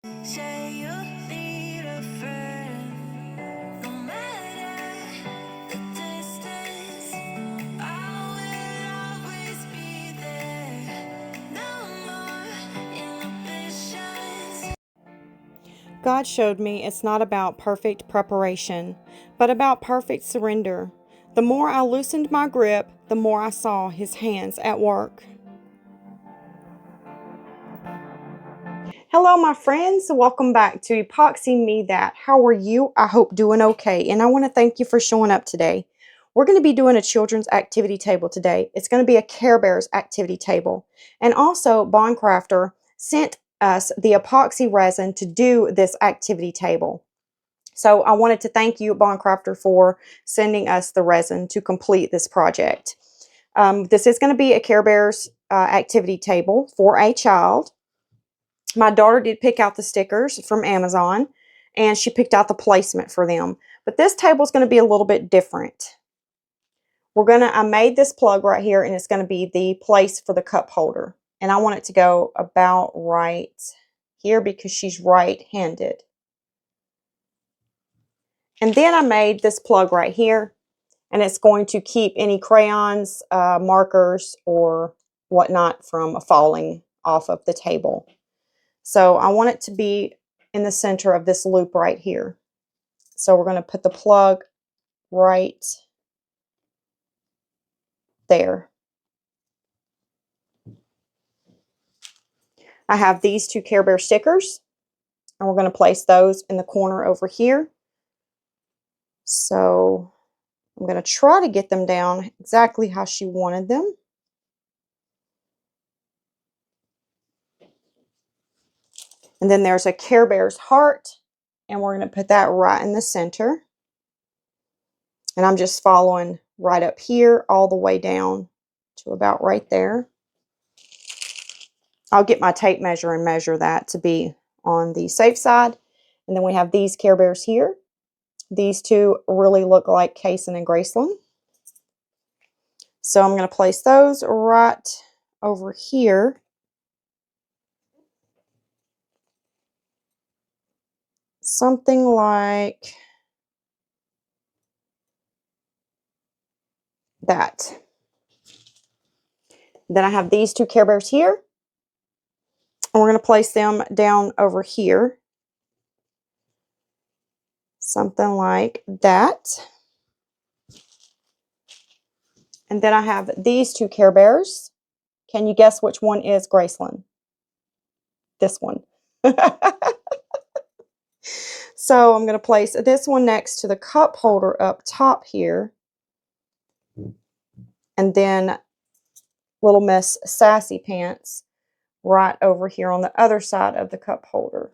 Say you need a friend, no matter the distance, I will always be there. No more inhibitions. God showed me it's not about perfect preparation, but about perfect surrender. The more I loosened my grip, the more I saw His hands at work. Hello, my friends. Welcome back to Epoxy Me That. How are you? I hope doing okay. And I want to thank you for showing up today. We're going to be doing a children's activity table today. It's going to be a Care Bears activity table. And also, Bondcrafter sent us the epoxy resin to do this activity table. So I wanted to thank you, Bondcrafter, for sending us the resin to complete this project. This is going to be a Care Bears activity table for a child. My daughter did pick out the stickers from Amazon, and she picked out the placement for them. But this table is going to be a little bit different. I made this plug right here, and it's going to be the place for the cup holder. And I want it to go about right here because she's right-handed. And then I made this plug right here, and it's going to keep any crayons, markers, or whatnot from falling off of the table. So I want it to be in the center of this loop right here. So we're going to put the plug right there. I have these two Care Bear stickers, and we're going to place those in the corner over here. So I'm going to try to get them down exactly how she wanted them. And then there's a Care Bear's heart, and we're going to put that right in the center. And I'm just following right up here all the way down to about right there. I'll get my tape measure and measure that to be on the safe side. And then we have these Care Bears here. These two really look like Kason and Graceland. So I'm going to place those right over here. Something like that. Then I have these two Care Bears here. And we're going to place them down over here. Something like that. And then I have these two Care Bears. Can you guess which one is Graceland? This one. So I'm going to place this one next to the cup holder up top here. And then Little Miss Sassy Pants right over here on the other side of the cup holder.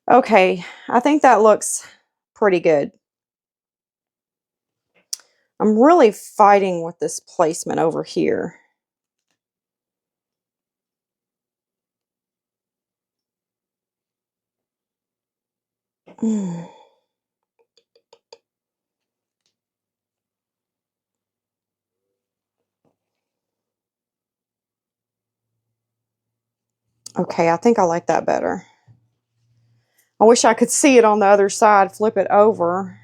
Okay, I think that looks pretty good. I'm really fighting with this placement over here. Okay, I think I like that better. I wish I could see it on the other side, flip it over.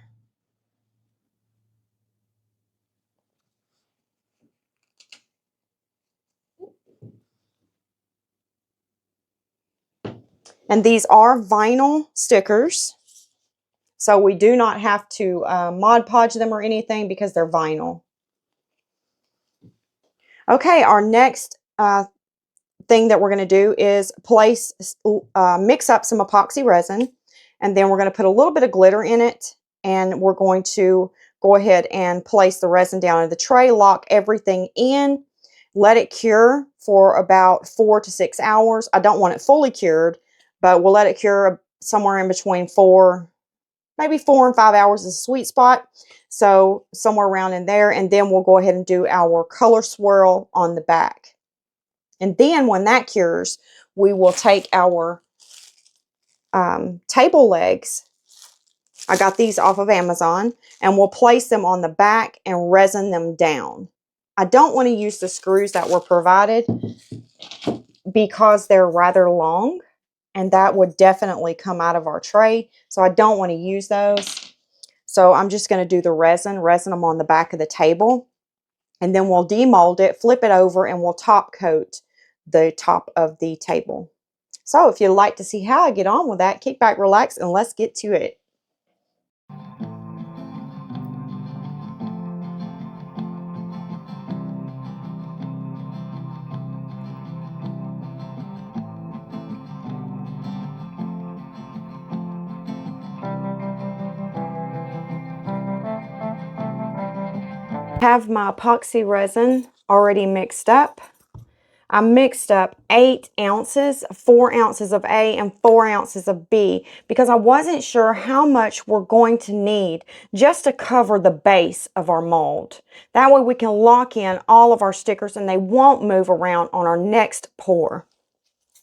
And these are vinyl stickers. So we do not have to Mod Podge them or anything because they're vinyl. Okay, our next thing that we're going to do is mix up some epoxy resin, and then we're going to put a little bit of glitter in it, and we're going to go ahead and place the resin down in the tray, lock everything in, let it cure for about 4 to 6 hours. I don't want it fully cured, but we'll let it cure somewhere in between maybe 4 and 5 hours is a sweet spot. So somewhere around in there, and then we'll go ahead and do our color swirl on the back. And then when that cures, we will take our table legs. I got these off of Amazon, and we'll place them on the back and resin them down. I don't want to use the screws that were provided because they're rather long, and that would definitely come out of our tray. So I don't want to use those. So I'm just going to do the resin them on the back of the table, and then we'll demold it, flip it over, and we'll top coat the top of the table. So if you'd like to see how I get on with that, kick back, relax, and let's get to it. Have my epoxy resin already mixed up. I mixed up 8 ounces, 4 ounces of A and 4 ounces of B, because I wasn't sure how much we're going to need just to cover the base of our mold. That way we can lock in all of our stickers and they won't move around on our next pour.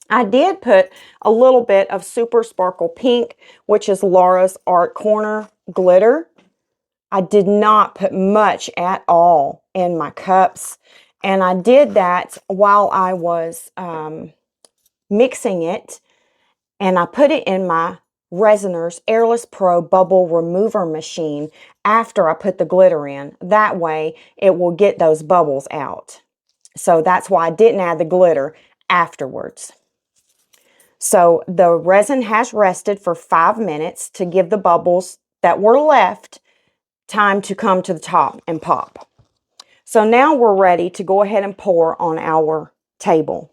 I did put a little bit of Super Sparkle Pink, which is Laura's Art Corner glitter. I did not put much at all in my cups, and I did that while I was mixing it, and I put it in my Resiner's Airless Pro Bubble Remover machine after I put the glitter in. That way it will get those bubbles out. So that's why I didn't add the glitter afterwards. So the resin has rested for 5 minutes to give the bubbles that were left time to come to the top and pop. So now we're ready to go ahead and pour on our table.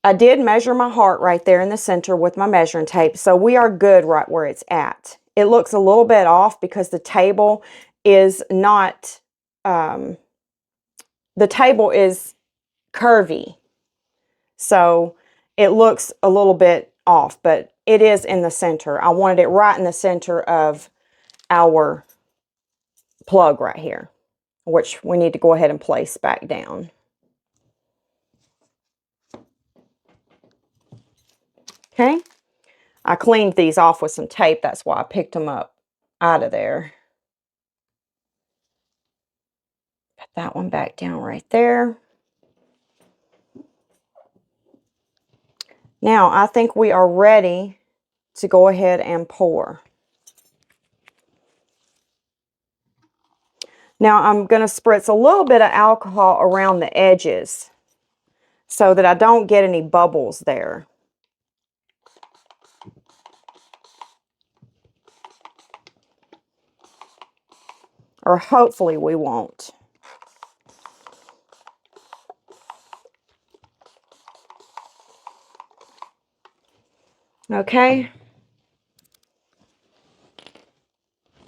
I did measure my heart right there in the center with my measuring tape, so we are good right where it's at. It looks a little bit off because the table is not, the table is curvy. So it looks a little bit off, but it is in the center. I wanted it right in the center of our plug right here, which we need to go ahead and place back down. Okay, I cleaned these off with some tape. That's why I picked them up out of there. Put that one back down right there. Now I think we are ready to go ahead and pour. Now I'm going to spritz a little bit of alcohol around the edges so that I don't get any bubbles there. Or hopefully we won't. Okay.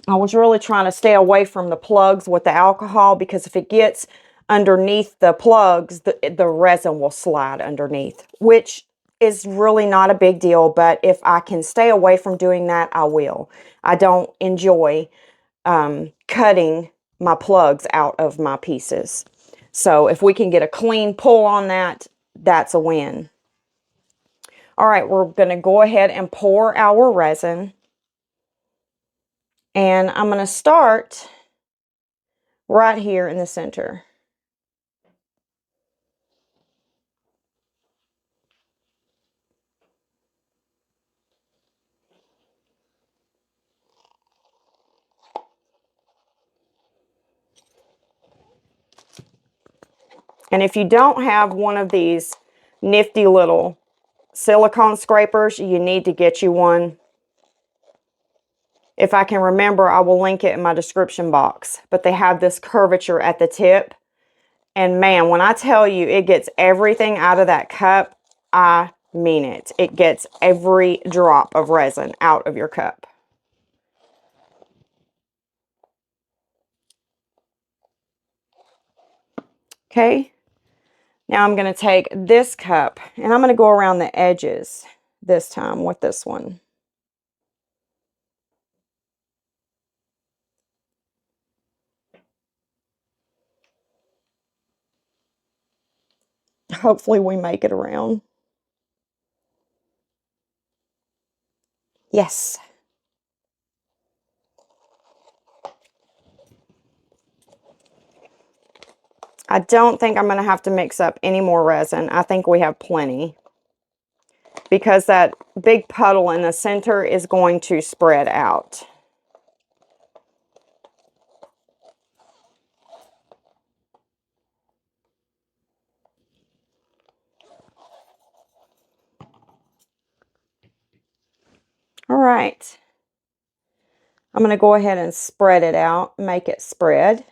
I was really trying to stay away from the plugs with the alcohol, because if it gets underneath the plugs, the resin will slide underneath, which is really not a big deal, but if I can stay away from doing that, I will. I don't enjoy cutting my plugs out of my pieces. So if we can get a clean pull on that, that's a win. All right, we're going to go ahead and pour our resin. And I'm going to start right here in the center. And if you don't have one of these nifty little silicone scrapers, you need to get you one. If I can remember, I will link it in my description box. But they have this curvature at the tip. And man, when I tell you it gets everything out of that cup, I mean it. It gets every drop of resin out of your cup. Okay. Now I'm going to take this cup and I'm going to go around the edges this time with this one. Hopefully we make it around. Yes. I don't think I'm going to have to mix up any more resin. I think we have plenty, because that big puddle in the center is going to spread out. All right. I'm going to go ahead and spread it out, make it spread.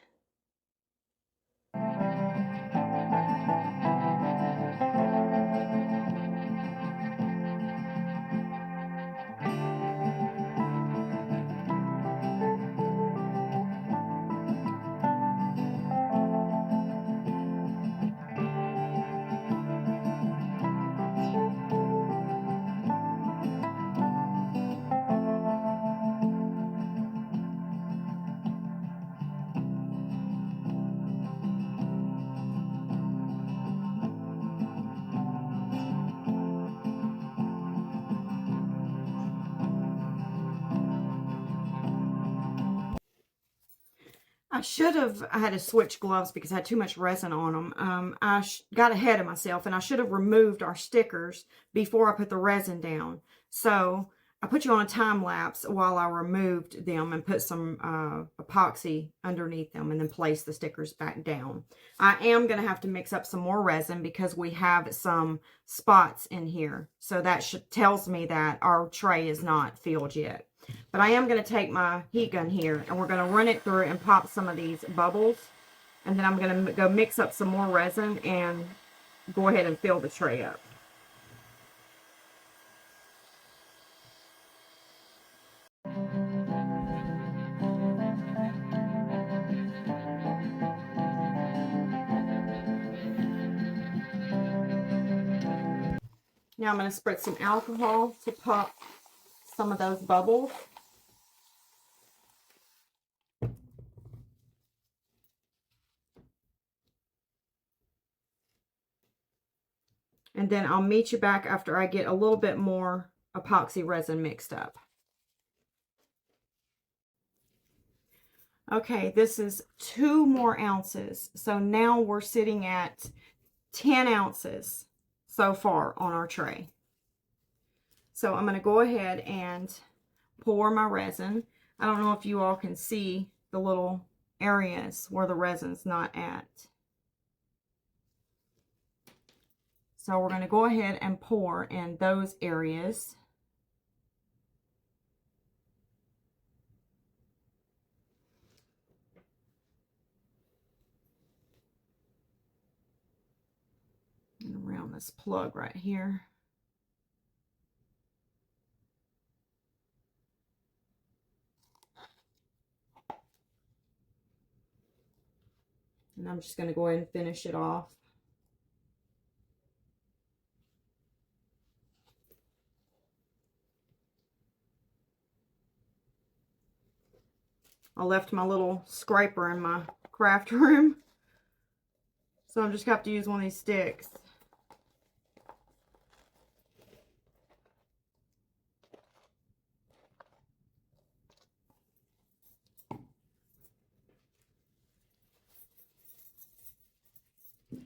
I had to switch gloves because I had too much resin on them. I got ahead of myself, and I should have removed our stickers before I put the resin down. So I put you on a time lapse while I removed them and put some epoxy underneath them, and then place the stickers back down. I am going to have to mix up some more resin because we have some spots in here. So that tells me that our tray is not filled yet. But I am going to take my heat gun here, and we're going to run it through and pop some of these bubbles. And then I'm going to go mix up some more resin and go ahead and fill the tray up. Now I'm going to spread some alcohol to pop some of those bubbles. And then I'll meet you back after I get a little bit more epoxy resin mixed up. Okay, this is 2 more ounces. So now we're sitting at 10 ounces so far on our tray. So I'm going to go ahead and pour my resin. I don't know if you all can see the little areas where the resin's not at. So we're going to go ahead and pour in those areas. And around this plug right here. And I'm just going to go ahead and finish it off. I left my little scraper in my craft room, so I'm just going to have to use one of these sticks.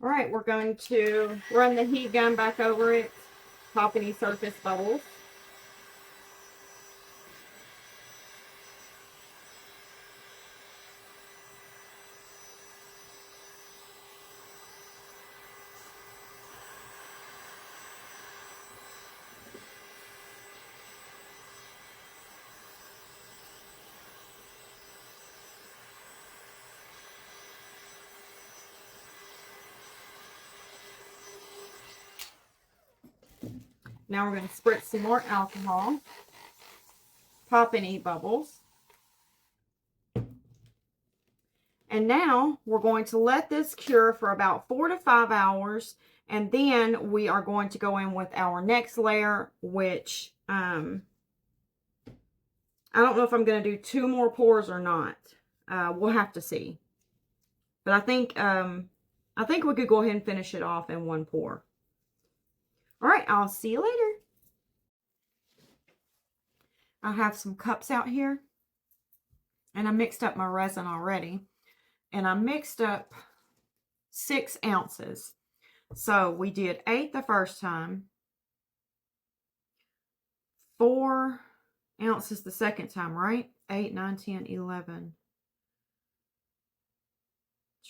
All right, we're going to run the heat gun back over it, pop any surface bubbles. Now we're going to spritz some more alcohol, pop any bubbles. And now we're going to let this cure for about 4 to 5 hours. And then we are going to go in with our next layer, which I don't know if I'm going to do 2 more pours or not. We'll have to see. But I think we could go ahead and finish it off in 1 pour. All right, I'll see you later. I have some cups out here, and I mixed up my resin already. And I mixed up 6 ounces. So we did 8 the first time, 4 ounces the second time, right? 8, 9, 10, 11,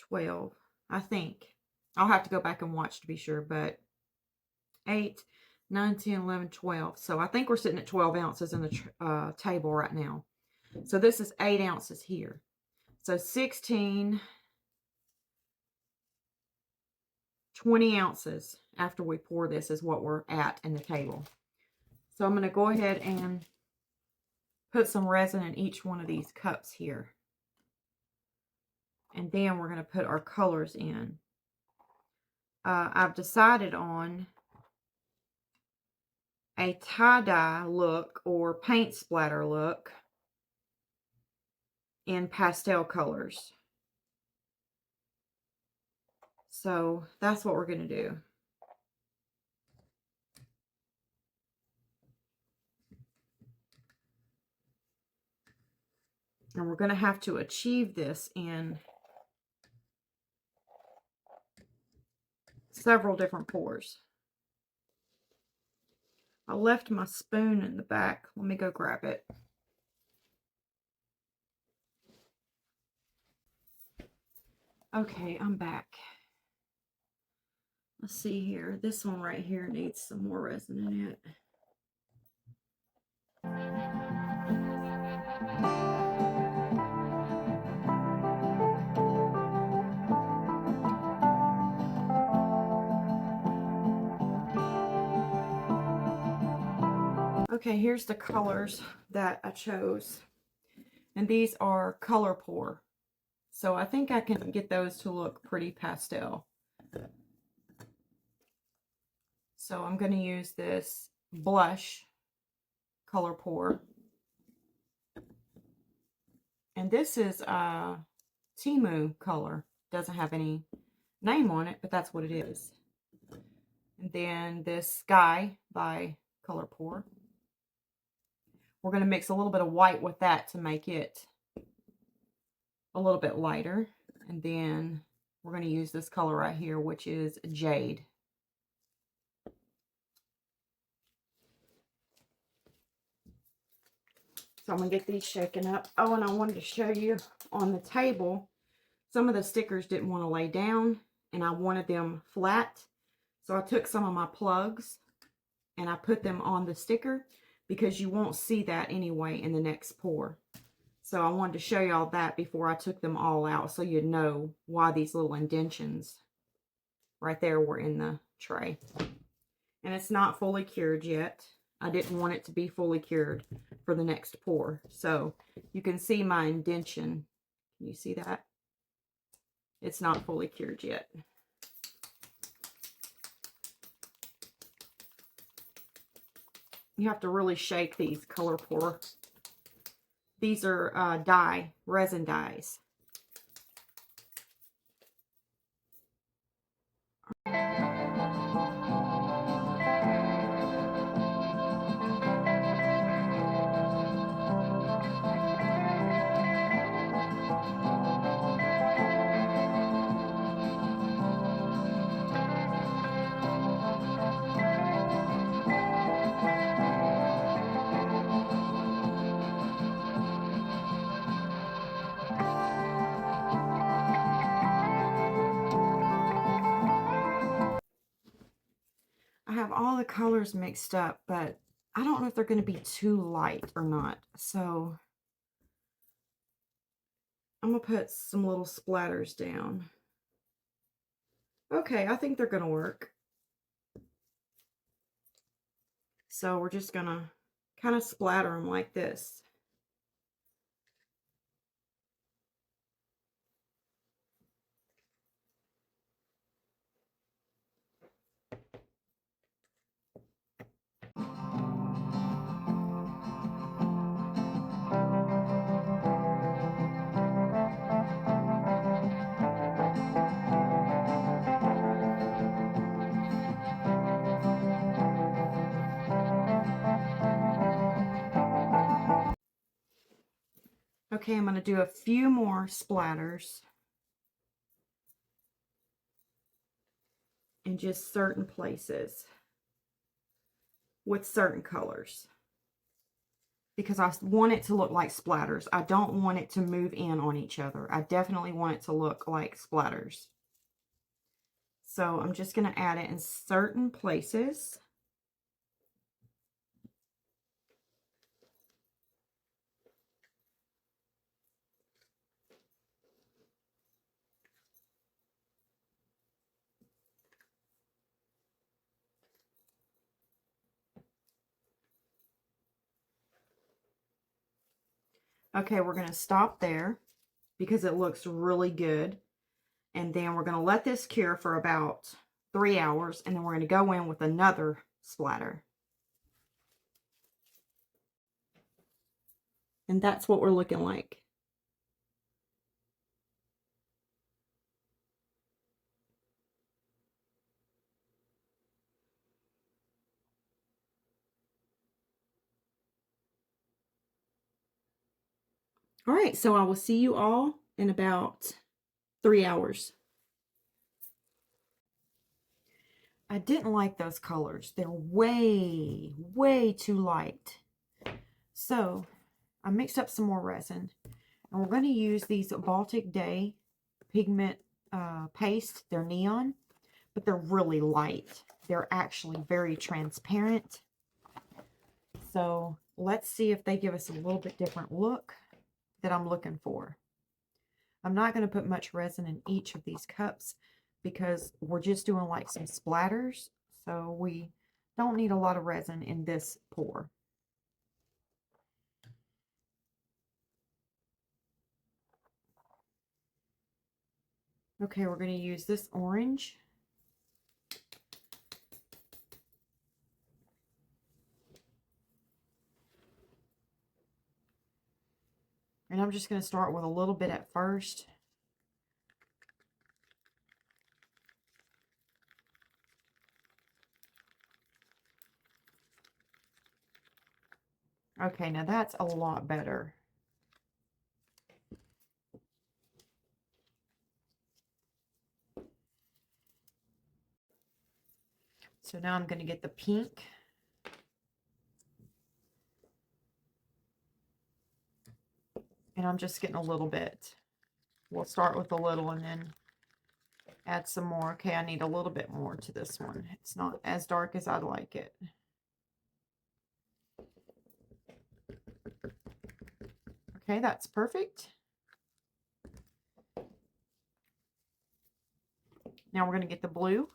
12, I think. I'll have to go back and watch to be sure, but 8, 9, 10, 11, 12. So I think we're sitting at 12 ounces in the table right now. So this is 8 ounces here. So 16, 20 ounces after we pour this is what we're at in the table. So I'm going to go ahead and put some resin in each one of these cups here. And then we're going to put our colors in. I've decided on a tie-dye look or paint splatter look in pastel colors. So that's what we're going to do. And we're going to have to achieve this in several different pours. I left my spoon in the back. Let me go grab it. Okay, I'm back. Let's see here. This one right here needs some more resin in it. Okay, here's the colors that I chose. And these are color pour. So I think I can get those to look pretty pastel. So I'm going to use this blush color pour. And this is Timu color. Doesn't have any name on it, but that's what it is. And then this Sky by Color Pour. We're going to mix a little bit of white with that to make it a little bit lighter. And then we're going to use this color right here, which is Jade. So I'm going to get these shaken up. Oh, and I wanted to show you on the table, some of the stickers didn't want to lay down, and I wanted them flat. So I took some of my plugs and I put them on the sticker because you won't see that anyway in the next pour. So I wanted to show you all that before I took them all out so you'd know why these little indentions right there were in the tray. And it's not fully cured yet. I didn't want it to be fully cured for the next pour. So you can see my indention. Can you see that? It's not fully cured yet. You have to really shake these color pour. These are resin dyes. I have all the colors mixed up, but I don't know if they're going to be too light or not. So I'm going to put some little splatters down. Okay, I think they're going to work. So we're just going to kind of splatter them like this. Okay, I'm going to do a few more splatters. in just certain places with certain colors, because I want it to look like splatters. I don't want it to move in on each other. I definitely want it to look like splatters. So I'm just going to add it in certain places. Okay, we're going to stop there because it looks really good. And then we're going to let this cure for about 3 hours. And then we're going to go in with another splatter. And that's what we're looking like. All right, so I will see you all in about 3 hours. I didn't like those colors. They're way, way too light. So I mixed up some more resin. And we're going to use these Baltic Day pigment paste. They're neon, but they're really light. They're actually very transparent. So let's see if they give us a little bit different look that I'm looking for. I'm not going to put much resin in each of these cups because we're just doing like some splatters. So we don't need a lot of resin in this pour. Okay, we're going to use this orange. And I'm just going to start with a little bit at first. Okay, now that's a lot better. So now I'm going to get the pink. And I'm just getting a little bit. We'll start with a little and then add some more. Okay, I need a little bit more to this one. It's not as dark as I'd like it. Okay, that's perfect. Now we're going to get the blue.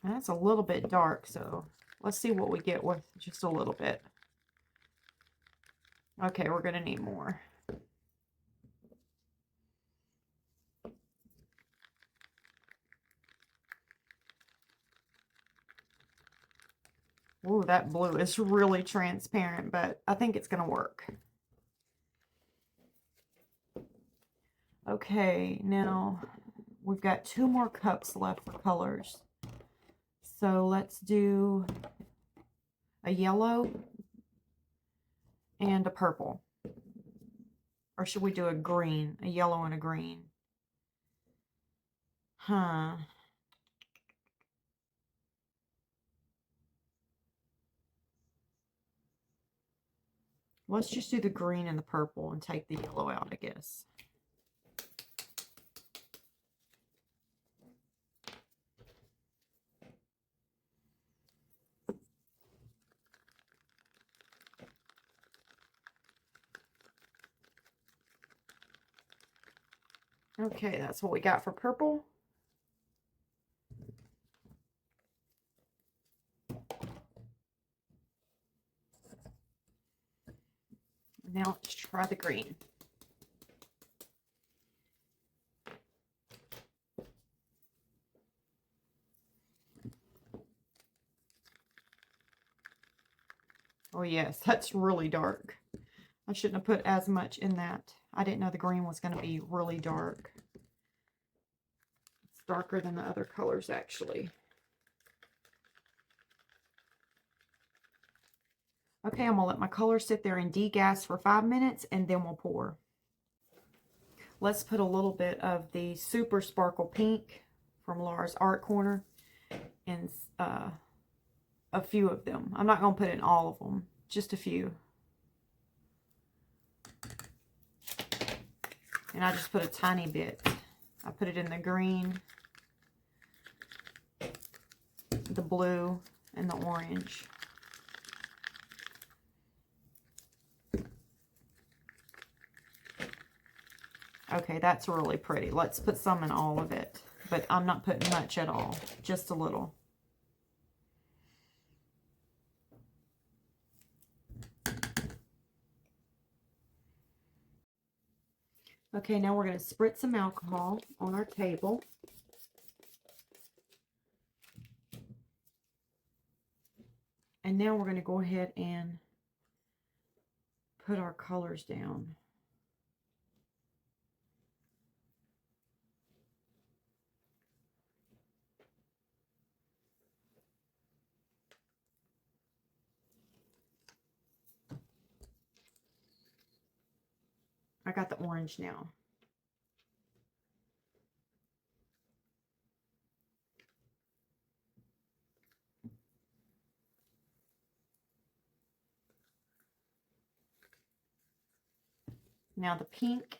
And that's a little bit dark, so let's see what we get with just a little bit. Okay, we're going to need more. Ooh, that blue is really transparent, but I think it's going to work. Okay, now we've got 2 more cups left for colors. So let's do a yellow and a purple. Or should we do a green? A yellow and a green. Huh. Let's just do the green and the purple and take the yellow out, I guess. Okay, that's what we got for purple. Now let's try the green. Oh yes, that's really dark. I shouldn't have put as much in that. I didn't know the green was going to be really dark. It's darker than the other colors actually. Okay, I'm going to let my color sit there and degas for 5 minutes, and then we'll pour. Let's put a little bit of the Super Sparkle Pink from Laura's Art Corner in a few of them. I'm not going to put in all of them, just a few. And I just put a tiny bit. I put it in the green, the blue, and the orange. Okay, that's really pretty. Let's put some in all of it. But I'm not putting much at all, just a little. Okay, now we're going to spritz some alcohol on our table. And now we're going to go ahead and put our colors down. I got the orange now. Now the pink.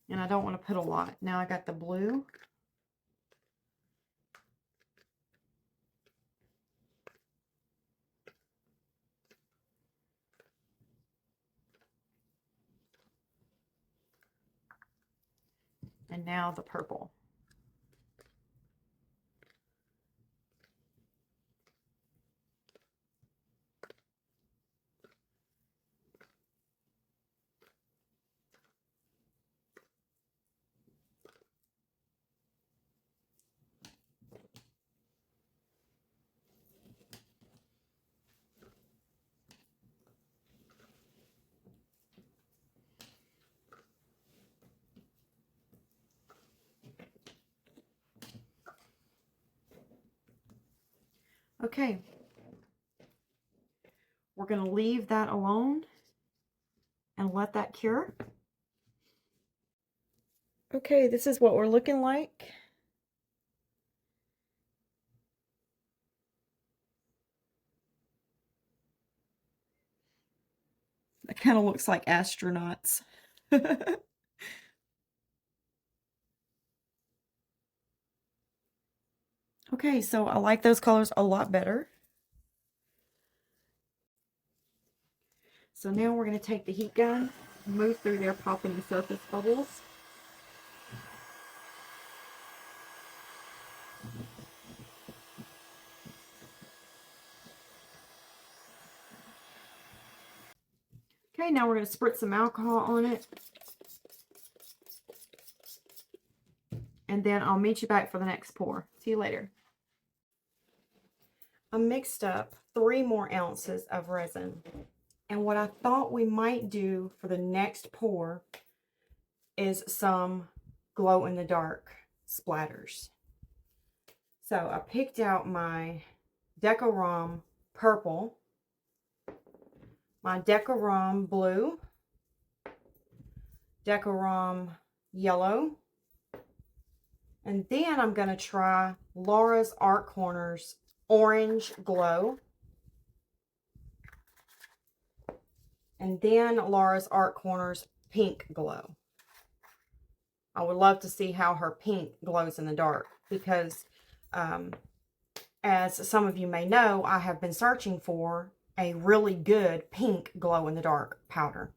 And I don't want to put a lot. Now I got the blue. And now the purple. Okay, we're going to leave that alone and let that cure. Okay, this is what we're looking like. It kind of looks like astronauts. Okay, so I like those colors a lot better. So now we're going to take the heat gun, move through there, popping the surface bubbles. Okay, now we're going to spritz some alcohol on it. And then I'll meet you back for the next pour. See you later. I mixed up 3 more ounces of resin. And what I thought we might do for the next pour is some glow-in-the-dark splatters. So I picked out my Decorum purple, my Decorum blue, Decorum yellow, and then I'm going to try Laura's Art Corner's orange glow, and then Laura's Art Corner's pink glow. I would love to see how her pink glows in the dark, because as some of you may know, I have been searching for a really good pink glow-in-the-dark powder.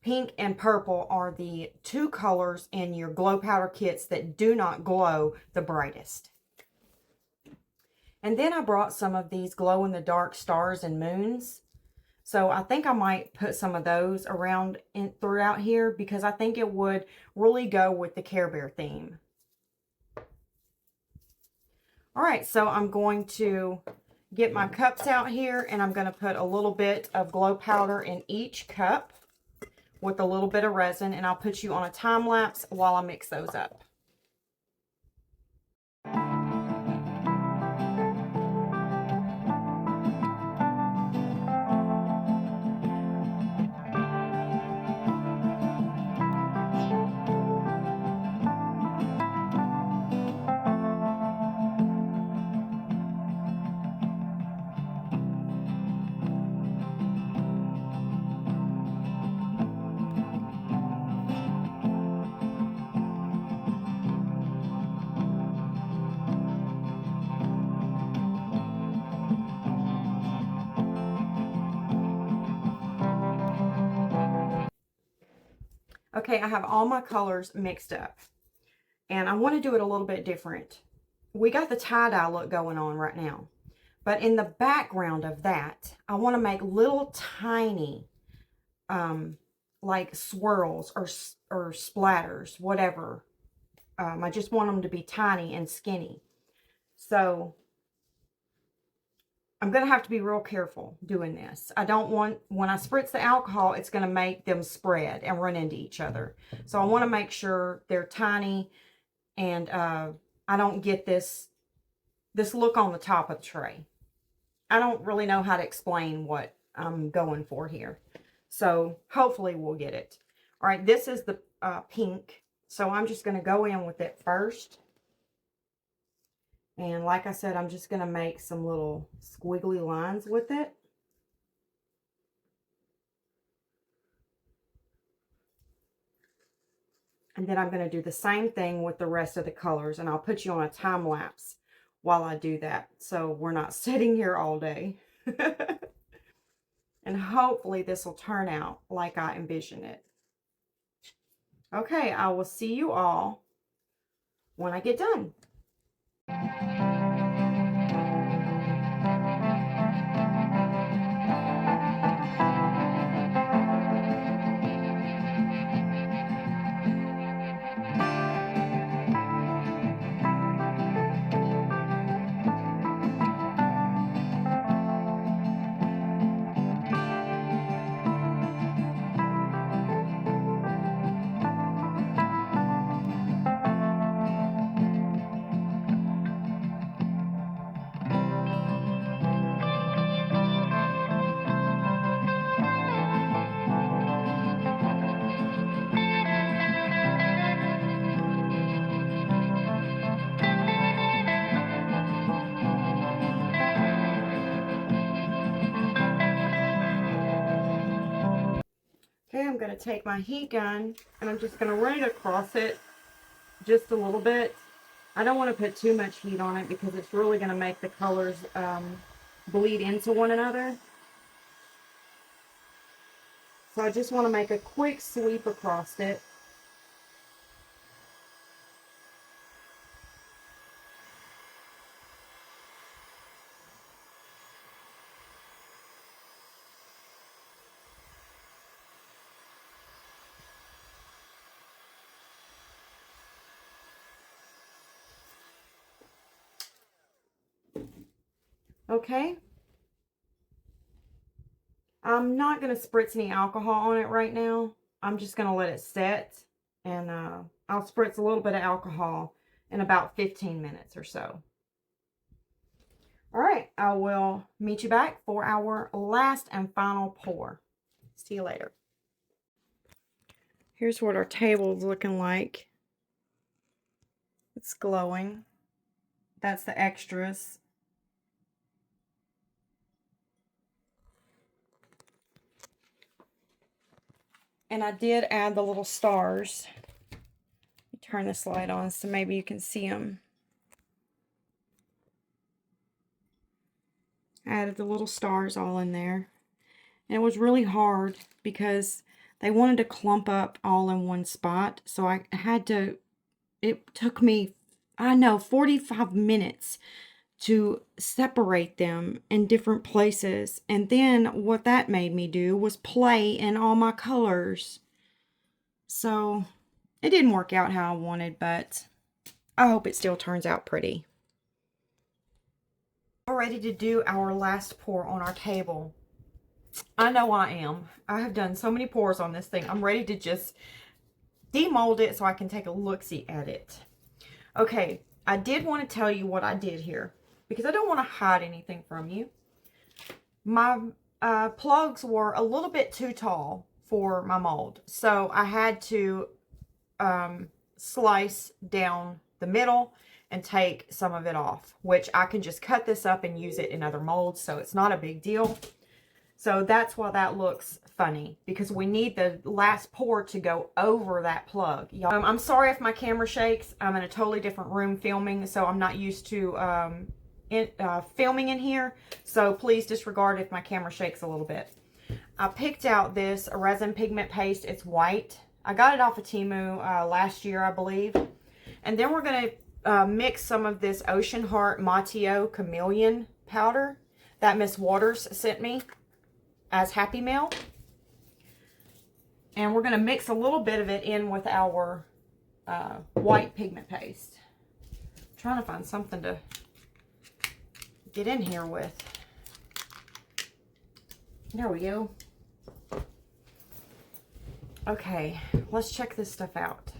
Pink and purple are the 2 colors in your glow powder kits that do not glow the brightest. And then I brought some of these glow-in-the-dark stars and moons. So I think I might put some of those around throughout here, because I think it would really go with the Care Bear theme. All right, so I'm going to get my cups out here, and I'm going to put a little bit of glow powder in each cup with a little bit of resin, and I'll put you on a time lapse while I mix those up. Okay, I have all my colors mixed up, and I want to do it a little bit different. We got the tie-dye look going on right now, but in the background of that, I want to make little tiny like swirls or splatters, whatever. I just want them to be tiny and skinny. So I'm going to have to be real careful doing this. I don't want, when I spritz the alcohol, it's going to make them spread and run into each other. So I want to make sure they're tiny, and I don't get this look on the top of the tray. I don't really know how to explain what I'm going for here. So hopefully we'll get it. All right, this is the pink. So I'm just going to go in with it first. And like I said, I'm just going to make some little squiggly lines with it. And then I'm going to do the same thing with the rest of the colors. And I'll put you on a time lapse while I do that, so we're not sitting here all day. And hopefully this will turn out like I envision it. Okay, I will see you all when I get done. Okay, I'm going to take my heat gun and I'm just going to run it across it just a little bit. I don't want to put too much heat on it because it's really going to make the colors bleed into one another. So I just want to make a quick sweep across it. Okay. I'm not going to spritz any alcohol on it right now. I'm just going to let it set, and I'll spritz a little bit of alcohol in about 15 minutes or so. All right, I will meet you back for our last and final pour. See you later. Here's what our table is looking like. It's glowing. That's the extras. And I did add the little stars. Turn this light on so maybe you can see them. I added the little stars all in there. And it was really hard because they wanted to clump up all in one spot. So I had to, it took me, I know, 45 minutes to separate them in different places. And then what that made me do was play in all my colors. So it didn't work out how I wanted, but I hope it still turns out pretty. We're ready to do our last pour on our table. I know I am. I have done so many pours on this thing. I'm ready to just demold it so I can take a look-see at it. Okay, I did want to tell you what I did here because I don't want to hide anything from you. My plugs were a little bit too tall for my mold, so I had to slice down the middle and take some of it off, which I can just cut this up and use it in other molds, so it's not a big deal. So that's why that looks funny, because we need the last pour to go over that plug. I'm sorry if my camera shakes. I'm in a totally different room filming, so I'm not used to filming in here, so please disregard if my camera shakes a little bit. I picked out this resin pigment paste. It's white. I got it off of Temu last year, I believe. And then we're going to mix some of this Ocean Heart Mateo Chameleon powder that Miss Waters sent me as Happy Mail. And we're going to mix a little bit of it in with our white pigment paste. I'm trying to find something to get in here with. There we go. Okay, let's check this stuff out.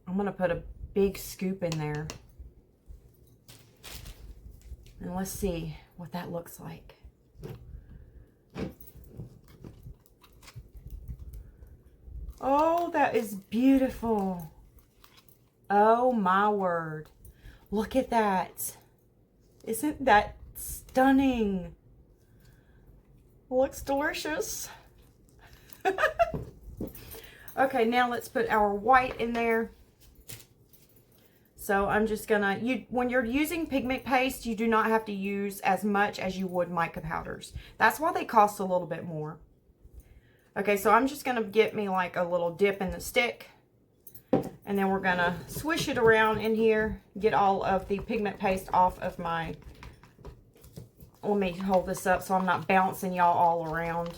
I'm going to put a big scoop in there. And let's see what that looks like. Oh, that is beautiful. Oh my word. Look at that. Isn't that stunning? Looks delicious. Okay, now let's put our white in there. So I'm just gonna, when you're using pigment paste, you do not have to use as much as you would mica powders. That's why they cost a little bit more. Okay, so I'm just gonna get me like a little dip in the stick. And then we're gonna swish it around in here, get all of the pigment paste off of my, let me hold this up so I'm not bouncing y'all all around.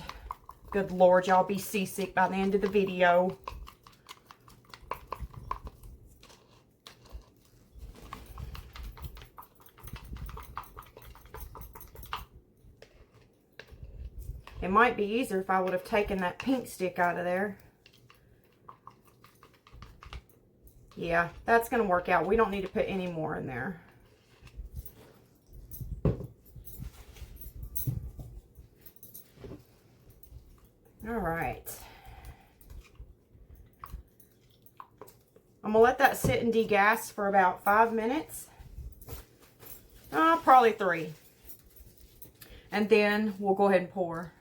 Good Lord, y'all be seasick by the end of the video. It might be easier if I would have taken that pink stick out of there. Yeah, that's going to work out. We don't need to put any more in there. All right. I'm going to let that sit and degas for about 5 minutes. Probably 3. And then we'll go ahead and pour.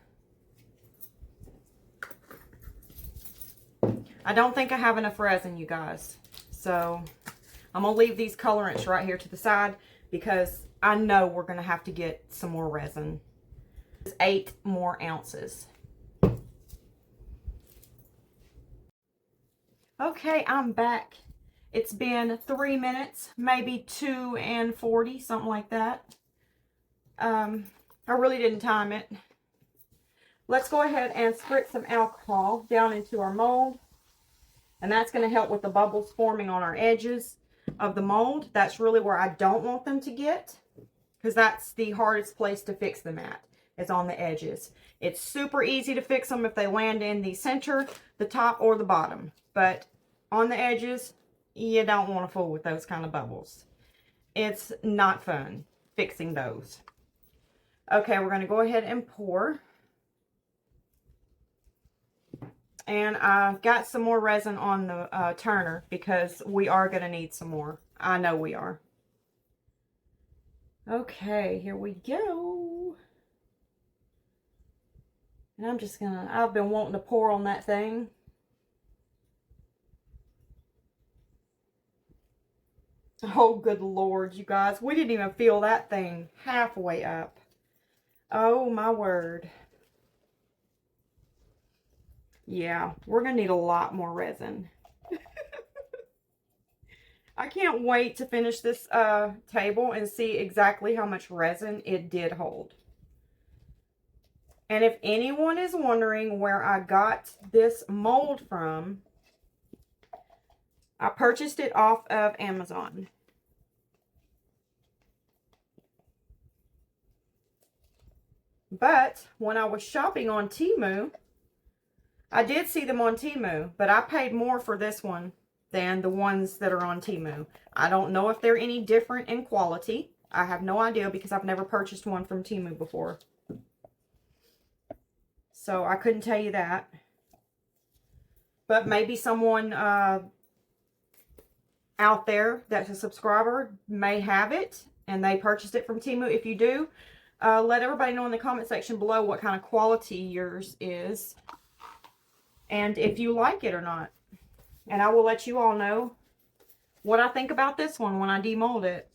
I don't think I have enough resin, you guys. So I'm going to leave these colorants right here to the side because I know we're going to have to get some more resin. It's 8 more ounces. Okay, I'm back. It's been 3 minutes, maybe 2:40, something like that. I really didn't time it. Let's go ahead and spritz some alcohol down into our mold. And that's going to help with the bubbles forming on our edges of the mold. That's really where I don't want them to get, because that's the hardest place to fix them at, is on the edges. It's super easy to fix them if they land in the center, the top, or the bottom. But on the edges, you don't want to fool with those kind of bubbles. It's not fun fixing those. Okay, we're going to go ahead and pour. And I've got some more resin on the turner because we are going to need some more. I know we are. Okay, here we go. And I'm just going to, I've been wanting to pour on that thing. Oh, good Lord, you guys. We didn't even fill that thing halfway up. Oh, my word. Yeah, we're going to need a lot more resin. I can't wait to finish this table and see exactly how much resin it did hold. And if anyone is wondering where I got this mold from, I purchased it off of Amazon. But when I was shopping on Temu, I did see them on Temu, but I paid more for this one than the ones that are on Temu. I don't know if they're any different in quality. I have no idea because I've never purchased one from Temu before. So I couldn't tell you that. But maybe someone out there that's a subscriber may have it and they purchased it from Temu. If you do, let everybody know in the comment section below what kind of quality yours is and if you like it or not. And I will let you all know what I think about this one when I demold it.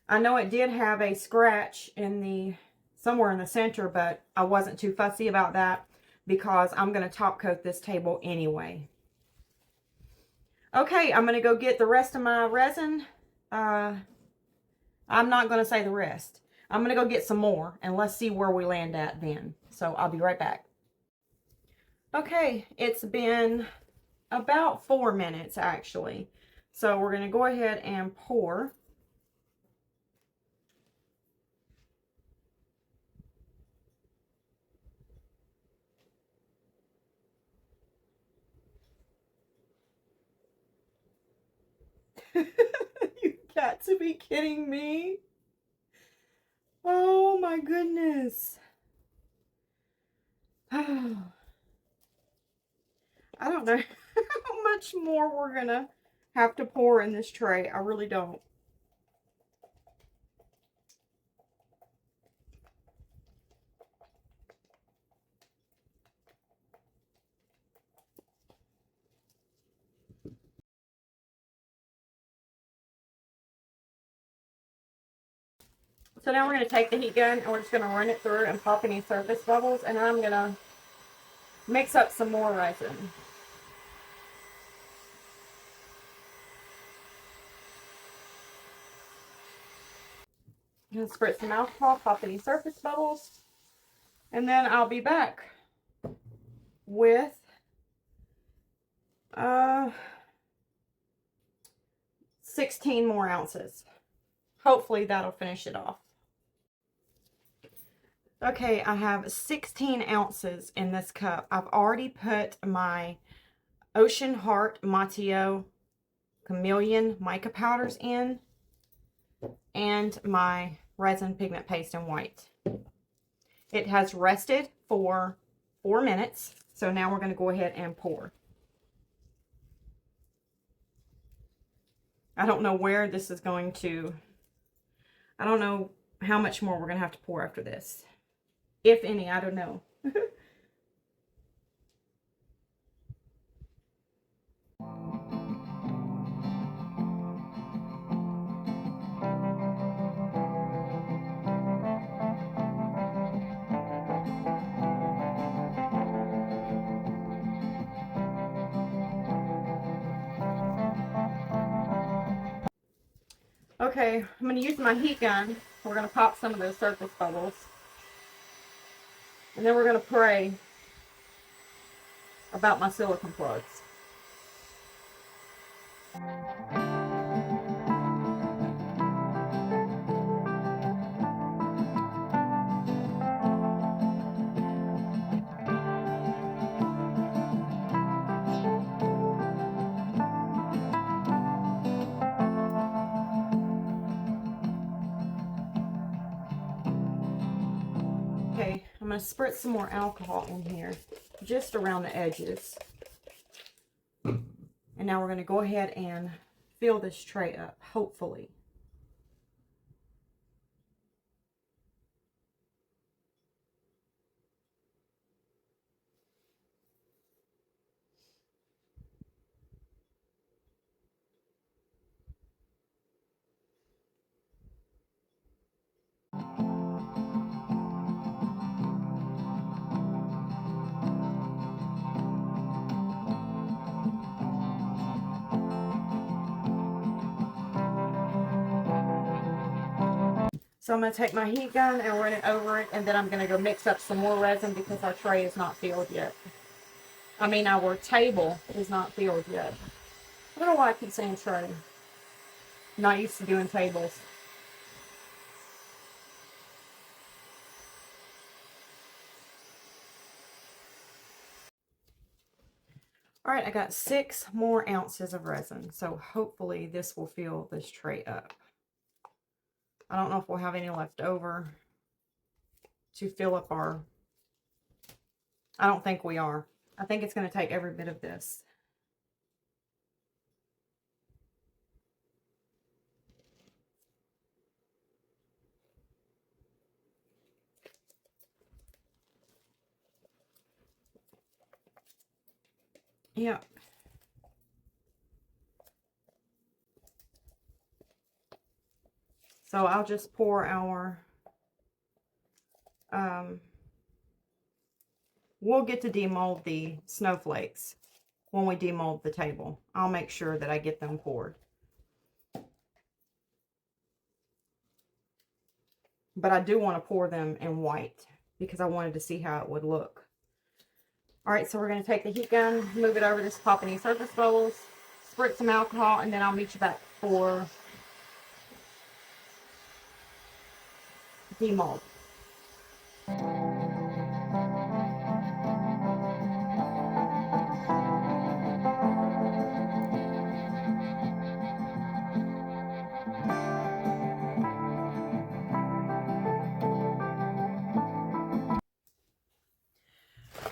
I know it did have a scratch in the somewhere in the center, but I wasn't too fussy about that because I'm going to top coat this table anyway. Okay, I'm going to go get the rest of my resin. I'm not going to say the rest. I'm going to go get some more and let's see where we land at then. So I'll be right back. Okay, it's been about 4 minutes actually. So we're going to go ahead and pour. You got to be kidding me. Oh my goodness. I don't know how much more we're gonna have to pour in this tray. I really don't. So now we're going to take the heat gun and we're just going to run it through and pop any surface bubbles. And then I'm going to mix up some more resin. I'm going to spritz some alcohol, pop any surface bubbles. And then I'll be back with 16 more ounces. Hopefully that'll finish it off. Okay, I have 16 ounces in this cup. I've already put my Ocean Heart Mateo Chameleon mica powders in and my resin pigment paste in white. It has rested for 4 minutes, so now we're going to go ahead and pour. I don't know where this is going to, I don't know how much more we're going to have to pour after this. If any, I don't know. Okay, I'm going to use my heat gun. We're going to pop some of those surface bubbles. And then we're going to pray about my silicone plugs. Okay, I'm going to spritz some more alcohol in here, just around the edges. And now we're going to go ahead and fill this tray up, hopefully. So I'm going to take my heat gun and run it over it, and then I'm going to go mix up some more resin because our tray is not filled yet. I mean, our table is not filled yet. I don't know why I keep saying tray. I'm not used to doing tables. All right, I got 6 more ounces of resin, so hopefully this will fill this tray up. I don't know if we'll have any left over to fill up our... I don't think we are. I think it's going to take every bit of this. Yeah. So I'll just pour our, we'll get to demold the snowflakes when we demold the table. I'll make sure that I get them poured. But I do want to pour them in white because I wanted to see how it would look. All right, so we're going to take the heat gun, move it over this top any surface bubbles, spritz some alcohol, and then I'll meet you back for demold.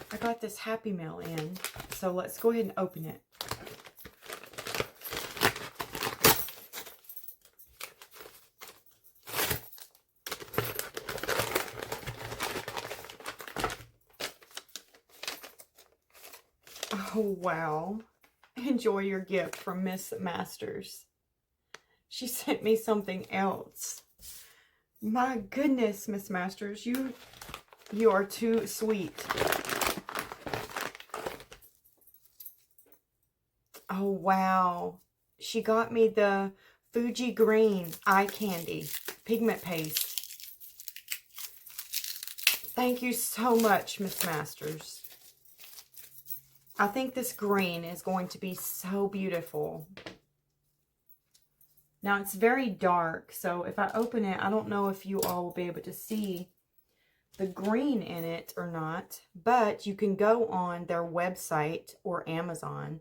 I got this Happy Mail in, so let's go ahead and open it. Oh, wow. Enjoy your gift from Miss Masters. She sent me something else. My goodness, Miss Masters, you are too sweet. Oh, wow. She got me the Fuji Green eye candy pigment paste. Thank you so much, Miss Masters. I think this green is going to be so beautiful. Now, it's very dark, so if I open it, I don't know if you all will be able to see the green in it or not, but you can go on their website or Amazon.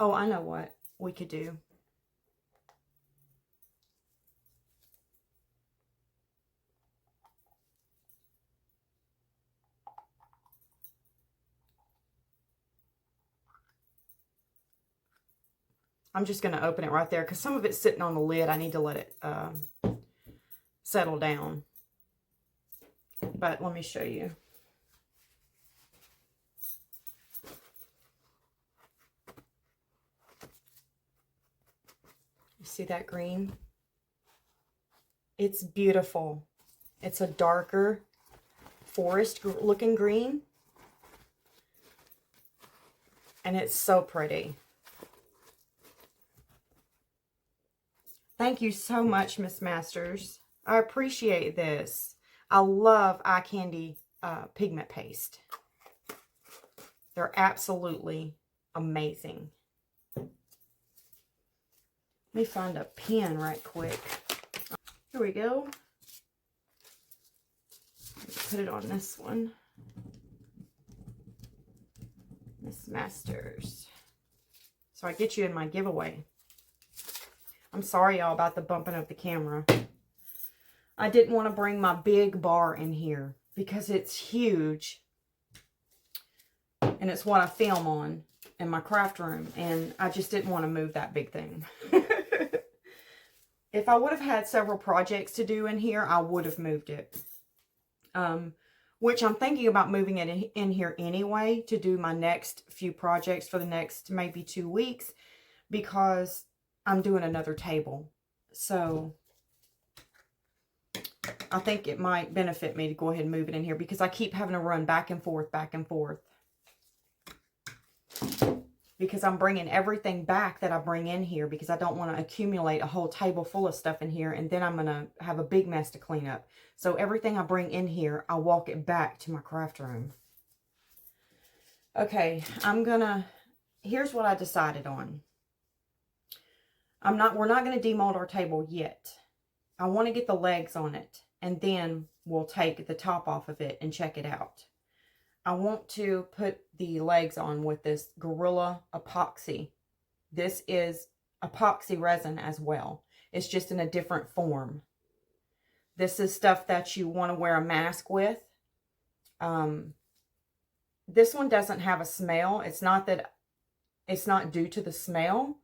Oh, I know what we could do. I'm just going to open it right there because some of it's sitting on the lid. I need to let it settle down. But let me show you. You see that green? It's beautiful. It's a darker forest looking green. And it's so pretty. Thank you so much, Miss Masters. I appreciate this. I love eye candy pigment paste. They're absolutely amazing. Let me find a pen right quick. Here we go. Put it on this one. Miss Masters. So I get you in my giveaway. I'm sorry, y'all, about the bumping of the camera. I didn't want to bring my big bar in here because it's huge. And it's what I film on in my craft room. And I just didn't want to move that big thing. If I would have had several projects to do in here, I would have moved it. Which I'm thinking about moving it in here anyway to do my next few projects for the next maybe 2 weeks. Because I'm doing another table. So I think it might benefit me to go ahead and move it in here because I keep having to run back and forth, back and forth. Because I'm bringing everything back that I bring in here because I don't want to accumulate a whole table full of stuff in here and then I'm going to have a big mess to clean up. So everything I bring in here, I walk it back to my craft room. Okay, here's what I decided on. we're not going to demold our table yet. I want to get the legs on it, and then we'll take the top off of it and check it out. I want to put the legs on with this Gorilla Epoxy. This is epoxy resin as well. It's just in a different form. This is stuff that you want to wear a mask with. This one doesn't have a smell. It's not that it's not due to the smell.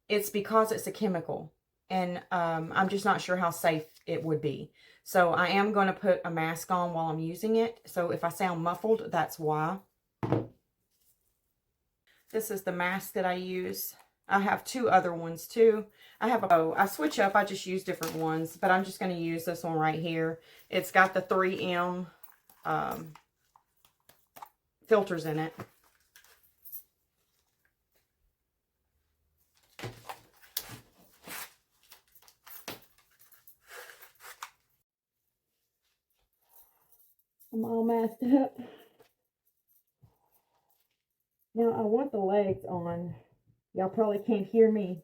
It's because it's a chemical. And I'm just not sure how safe it would be. So I am going to put a mask on while I'm using it. So if I sound muffled, that's why. This is the mask that I use. I have two other ones too. I switch up. I just use different ones. But I'm just going to use this one right here. It's got the 3M filters in it. I'm all messed up. Now I want the legs on. Y'all probably can't hear me.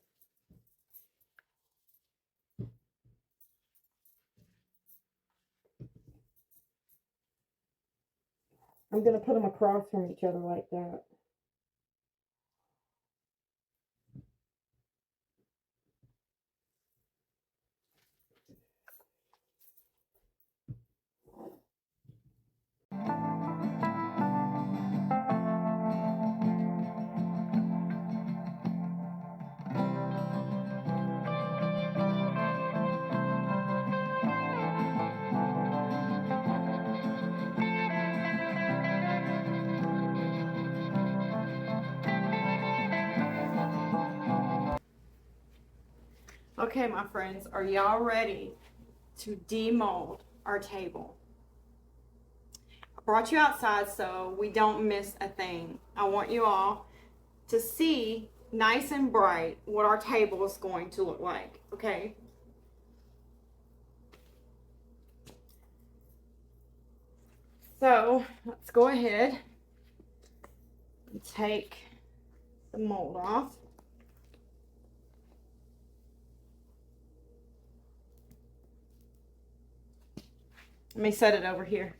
I'm going to put them across from each other like that. Okay, my friends, are y'all ready to demold our table? I brought you outside so we don't miss a thing. I want you all to see nice and bright what our table is going to look like, okay? So let's go ahead and take the mold off. Let me set it over here.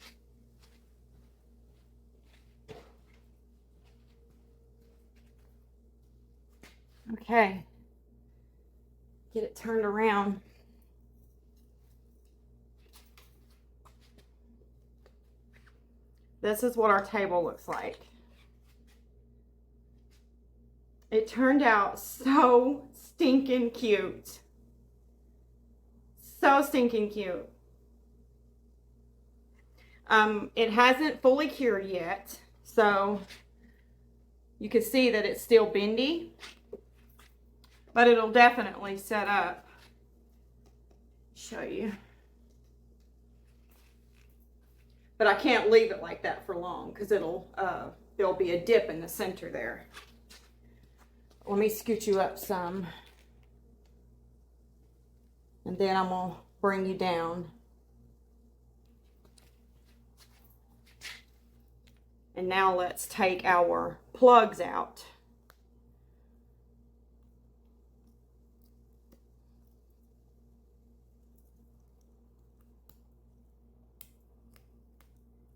Okay. Get it turned around. This is what our table looks like. It turned out so stinking cute. So stinking cute. It hasn't fully cured yet, so you can see that it's still bendy, but it'll definitely set up. Show you. But I can't leave it like that for long because there'll be a dip in the center there. Let me scoot you up some, and then I'm gonna bring you down. And now let's take our plugs out.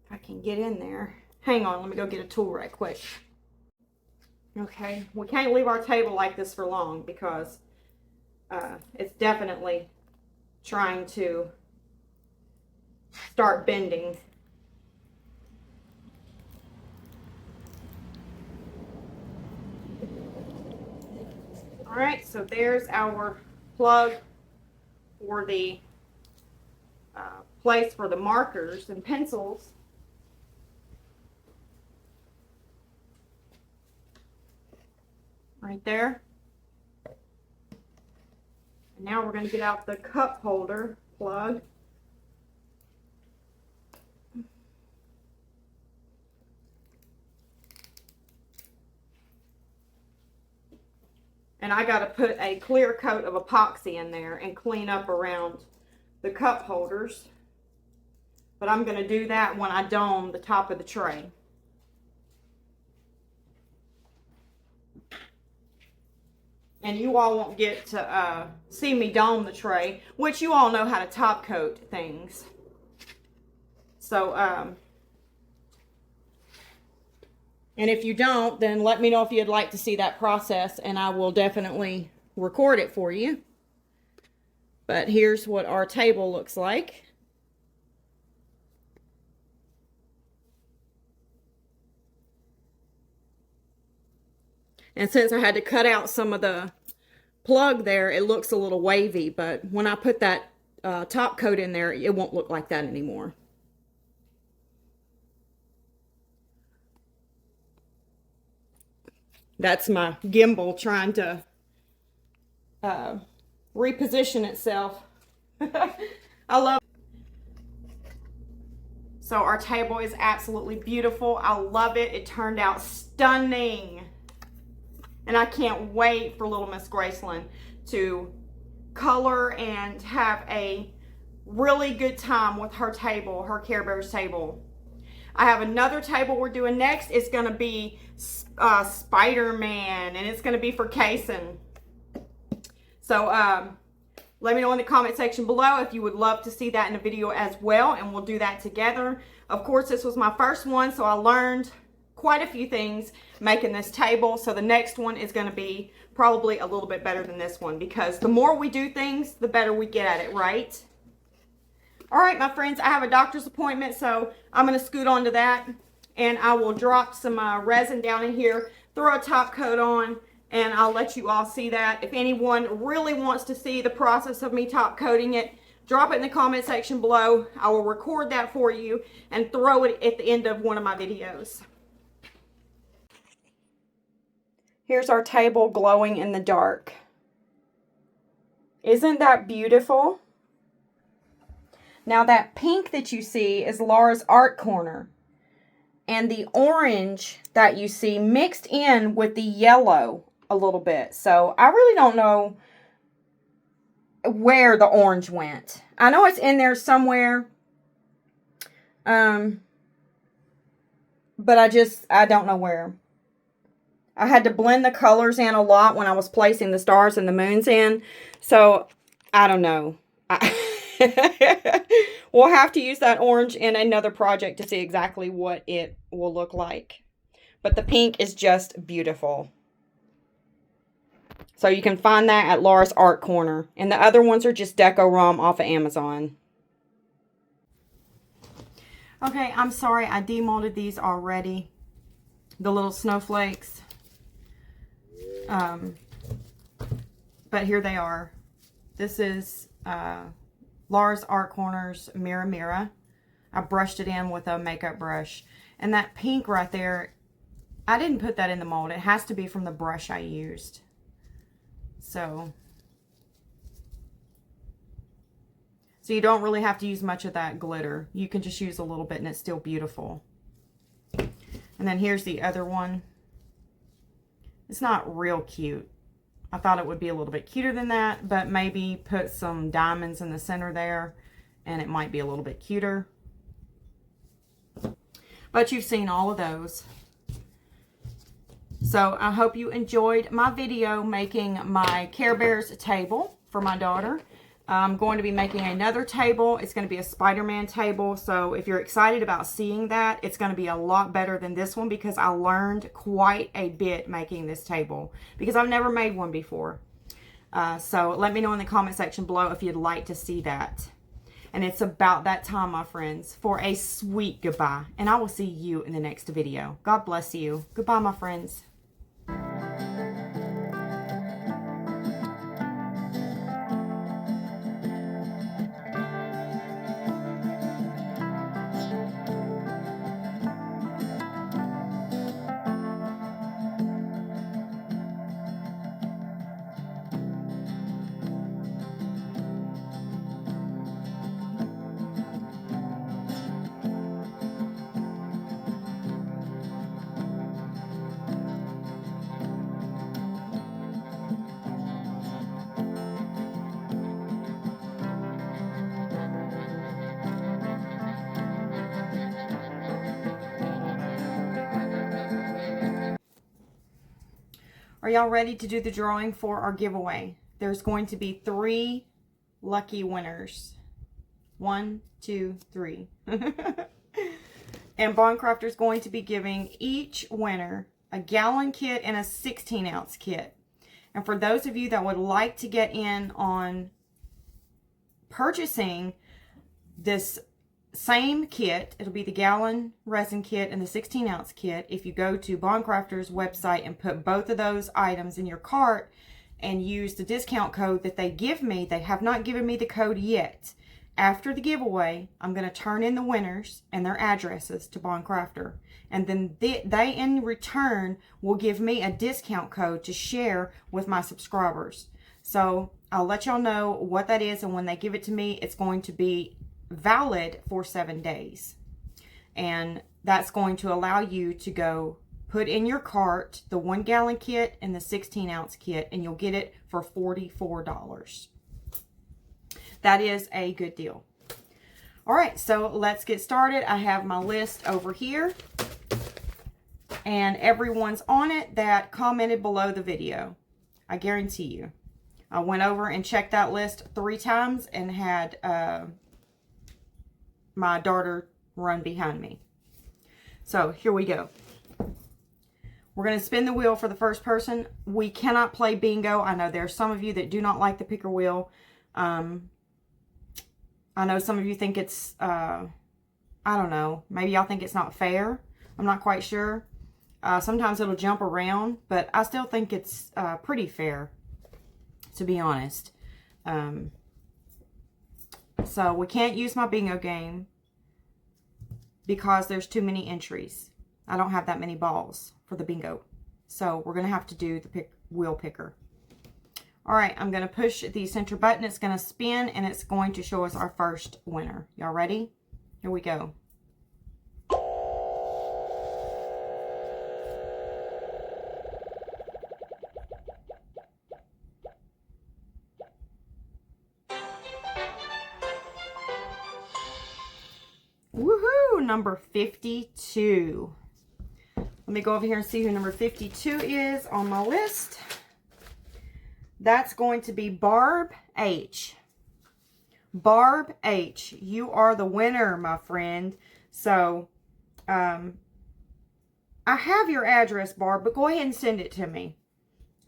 If I can get in there. Hang on, let me go get a tool right quick. Okay, we can't leave our table like this for long because it's definitely trying to start bending. All right, so there's our plug for the place for the markers and pencils. Right there. And now we're going to get out the cup holder plug. And I got to put a clear coat of epoxy in there and clean up around the cup holders. But I'm going to do that when I dome the top of the tray. And you all won't get to see me dome the tray, which you all know how to top coat things. So, and if you don't, then let me know if you'd like to see that process, and I will definitely record it for you. But here's what our table looks like. And since I had to cut out some of the plug there, it looks a little wavy, but when I put that top coat in there, it won't look like that anymore. That's my gimbal trying to reposition itself. I love it. So our table is absolutely beautiful. I love it. It turned out stunning. And I can't wait for little Miss Graceland to color and have a really good time with her table, her Care Bears table. I have another table we're doing next. It's going to be Spider-Man, and it's going to be for Kason. So let me know in the comment section below if you would love to see that in a video as well, and we'll do that together. Of course, this was my first one, so I learned quite a few things making this table. So the next one is going to be probably a little bit better than this one, because the more we do things, the better we get at it, right? All right, my friends, I have a doctor's appointment, so I'm going to scoot on to that, and I will drop some resin down in here, throw a top coat on, and I'll let you all see that. If anyone really wants to see the process of me top coating it, drop it in the comment section below. I will record that for you and throw it at the end of one of my videos. Here's our table glowing in the dark. Isn't that beautiful? Now that pink that you see is Laura's Art Corner. And the orange that you see mixed in with the yellow a little bit. So I really don't know where the orange went. I know it's in there somewhere. But I don't know where. I had to blend the colors in a lot when I was placing the stars and the moons in. So, I don't know. We'll have to use that orange in another project to see exactly what it will look like. But the pink is just beautiful. So you can find that at Laura's Art Corner. And the other ones are just Deco Rum off of Amazon. Okay, I'm sorry. I demolded these already. The little snowflakes. But here they are. This is Laura's Art Corner's Mirror Mirror. I brushed it in with a makeup brush. And that pink right there, I didn't put that in the mold. It has to be from the brush I used. So you don't really have to use much of that glitter. You can just use a little bit and it's still beautiful. And then here's the other one. It's not real cute. I thought it would be a little bit cuter than that, but maybe put some diamonds in the center there and it might be a little bit cuter. But you've seen all of those. So I hope you enjoyed my video making my Care Bears table for my daughter. I'm going to be making another table. It's going to be a Spider-Man table. So if you're excited about seeing that, it's going to be a lot better than this one because I learned quite a bit making this table because I've never made one before. So let me know in the comment section below if you'd like to see that. And it's about that time, my friends, for a sweet goodbye. And I will see you in the next video. God bless you. Goodbye, my friends. Are y'all ready to do the drawing for our giveaway? There's going to be 3 lucky winners. 1, 2, 3. And Bondcrafter is going to be giving each winner a gallon kit and a 16-ounce kit. And for those of you that would like to get in on purchasing this same kit, it'll be the gallon resin kit and the 16-ounce kit. If you go to Bondcrafter's website and put both of those items in your cart and use the discount code that they give me, they have not given me the code yet. After the giveaway, I'm going to turn in the winners and their addresses to Bondcrafter. And then they in return will give me a discount code to share with my subscribers. So I'll let y'all know what that is, and when they give it to me, it's going to be valid for 7 days. And that's going to allow you to go put in your cart the 1 gallon kit and the 16-ounce kit, and you'll get it for $44. That is a good deal. All right, so let's get started. I have my list over here, and everyone's on it that commented below the video. I guarantee you. I went over and checked that list 3 times and had my daughter run behind me. So here we go. We're going to spin the wheel for the first person. We cannot play bingo. I know there are some of you that do not like the picker wheel. I know some of you think it's, I don't know, maybe y'all think it's not fair. I'm not quite sure. Sometimes it'll jump around, but I still think it's pretty fair, to be honest. So we can't use my bingo game because there's too many entries. I don't have that many balls for the bingo. So we're going to have to do the wheel picker. All right, I'm going to push the center button. It's going to spin, and it's going to show us our first winner. Y'all ready? Here we go. Woohoo! Number 52. Let me go over here and see who number 52 is on my list. That's going to be Barb H. Barb H. You are the winner, my friend. So, I have your address, Barb, but go ahead and send it to me.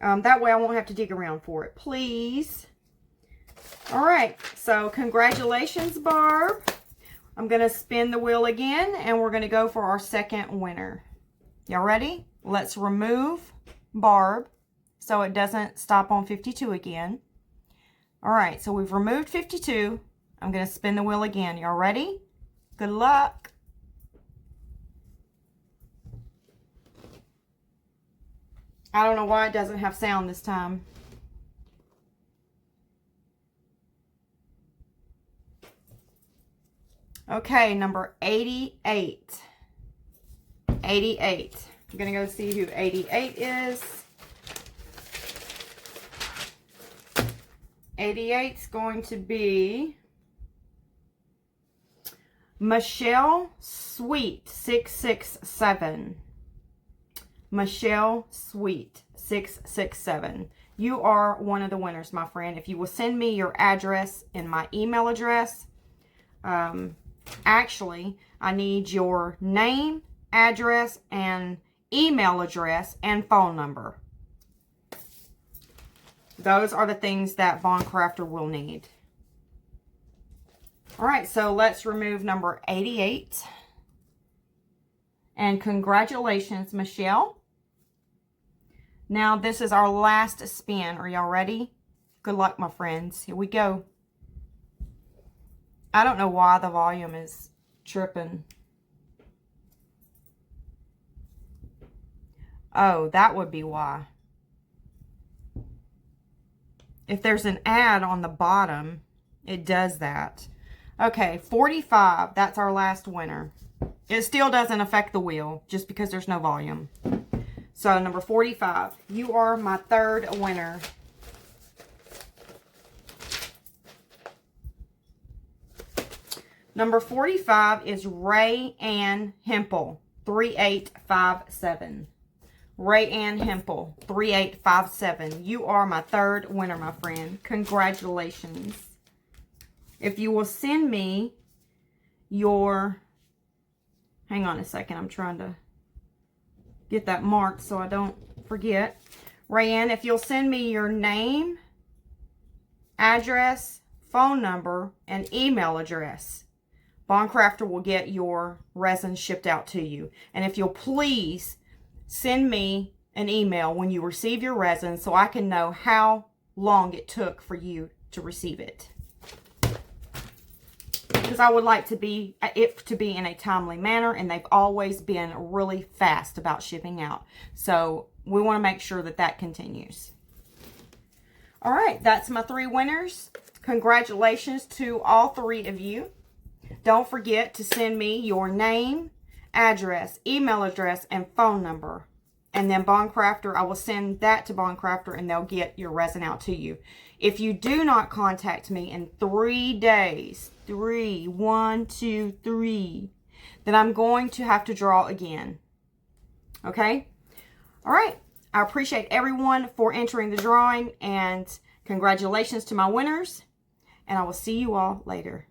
That way I won't have to dig around for it, please. All right. So, congratulations, Barb. I'm going to spin the wheel again, and we're going to go for our second winner. Y'all ready? Let's remove Barb so it doesn't stop on 52 again. All right, so we've removed 52. I'm going to spin the wheel again. Y'all ready? Good luck. I don't know why it doesn't have sound this time. Okay, number 88. 88. I'm going to go see who 88 is. 88's going to be Michelle Sweet 667. Michelle Sweet 667. You are one of the winners, my friend. If you will send me your address and my email address, actually, I need your name, address, and email address, and phone number. Those are the things that Bondcrafter will need. All right, so let's remove number 88. And congratulations, Michelle. Now, this is our last spin. Are y'all ready? Good luck, my friends. Here we go. I don't know why the volume is tripping. Oh, that would be why. If there's an ad on the bottom, it does that. Okay, 45. That's our last winner. It still doesn't affect the wheel just because there's no volume. So, number 45. You are my third winner. Number 45 is Ray Ann Hempel, 3857. Rayanne Hempel, 3857. You are my third winner, my friend. Congratulations. If you will send me your, hang on a second, I'm trying to get that marked so I don't forget. Rayanne, if you'll send me your name, address, phone number, and email address, Bondcrafter will get your resin shipped out to you. And if you'll please send me an email when you receive your resin so I can know how long it took for you to receive it. Because I would like it to be in a timely manner, and they've always been really fast about shipping out. So we want to make sure that that continues. All right, that's my 3 winners. Congratulations to all 3 of you. Don't forget to send me your name, address, email address, and phone number. And then Bondcrafter, I will send that to Bondcrafter and they'll get your resin out to you. If you do not contact me in 3 days, 1, 2, 3, then I'm going to have to draw again. Okay? All right. I appreciate everyone for entering the drawing, and congratulations to my winners. And I will see you all later.